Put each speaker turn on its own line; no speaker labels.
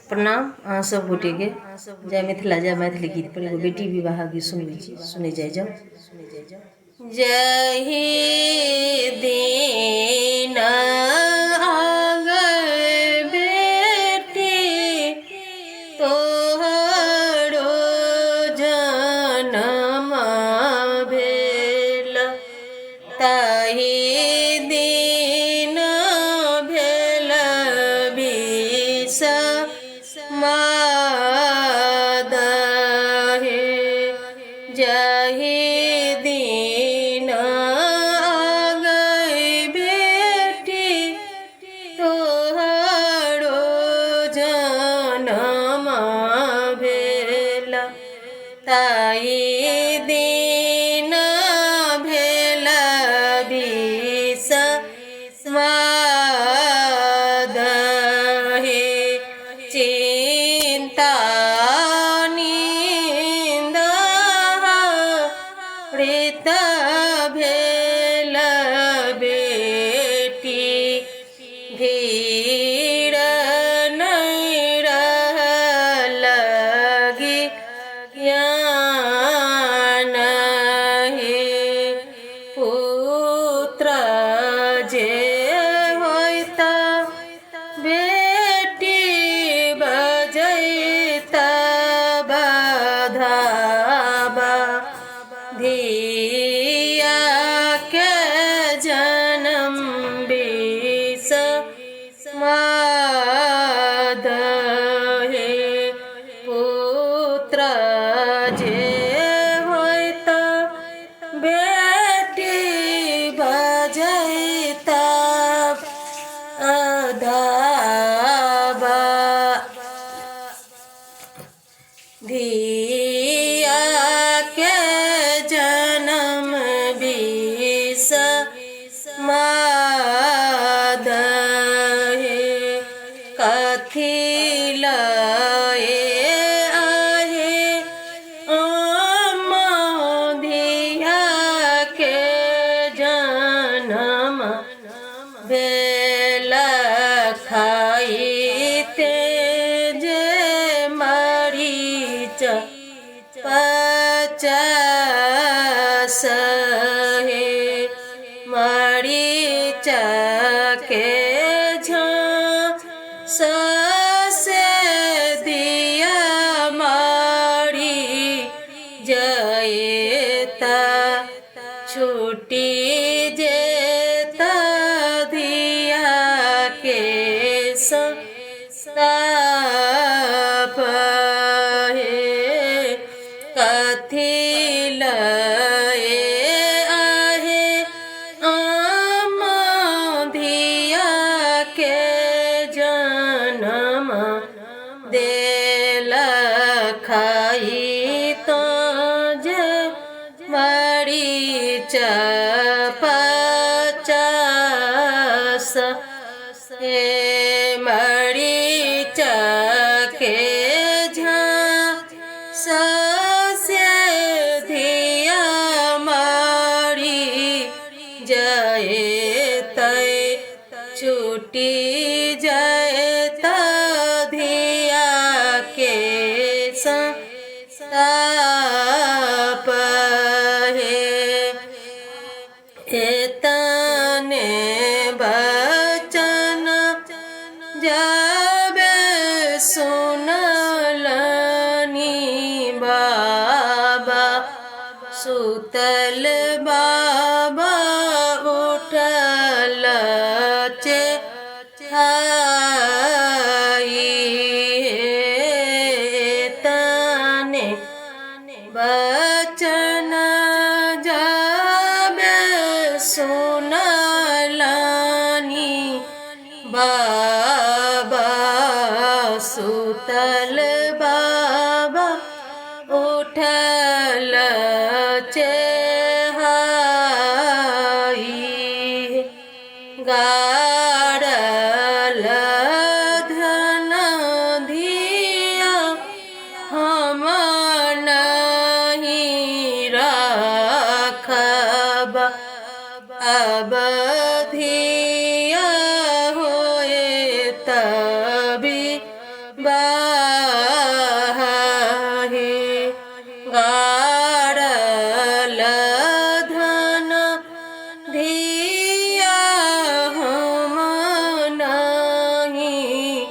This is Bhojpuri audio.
प्रणाम अहाँ सब गोटे के। जय मिथिला जय मैथिली गीत पर एगो बेटी विवाह गीत सुने जाय जाओ। जय दीन आंगन बेटी तोहरो जनम भेल, ताहि दिन भेल विष मादहे। जाहि दिन आंगन बेटी तोहरो जनम भेल, ताहि दिन भेल विष मादहे। चिंता निंदा हृत भेल बेटी, धीर नहीं रहल ज्ञान हे। पुत्र जे होइता बेटी बजैता बधावा, धिया के जन्म विष मादहे। पुत्र जे होइता बेटी बजैता अधावा, धिया के जन्म विष मादहे। कथी लए आहे अम्मा धिया के जन्म भेल, खाइते जे मरीच पचास हे। मरीच के झांस से दिया मारी जयता, छूटी जेता धिया के संताप हे। कथी लए आहे अम्मा धिया के जन्म देल, खाई तो जे मरीच पचास हे। मरीच के झांस से धिया मारी जयतै, छूटी जयता धिया के संताप हे। एतने बचन जाबे सुनलनी बाबा, सुतल बाबा उठल चेहाई। तने बचन जाबे सुनलनी बाबा, सुतल बाबा उठल चेहाई। गाड़ल धन धिया हम नहीं राखब, अब धिया होए तभी बाहे गाड़ल धन धिया हम नहीं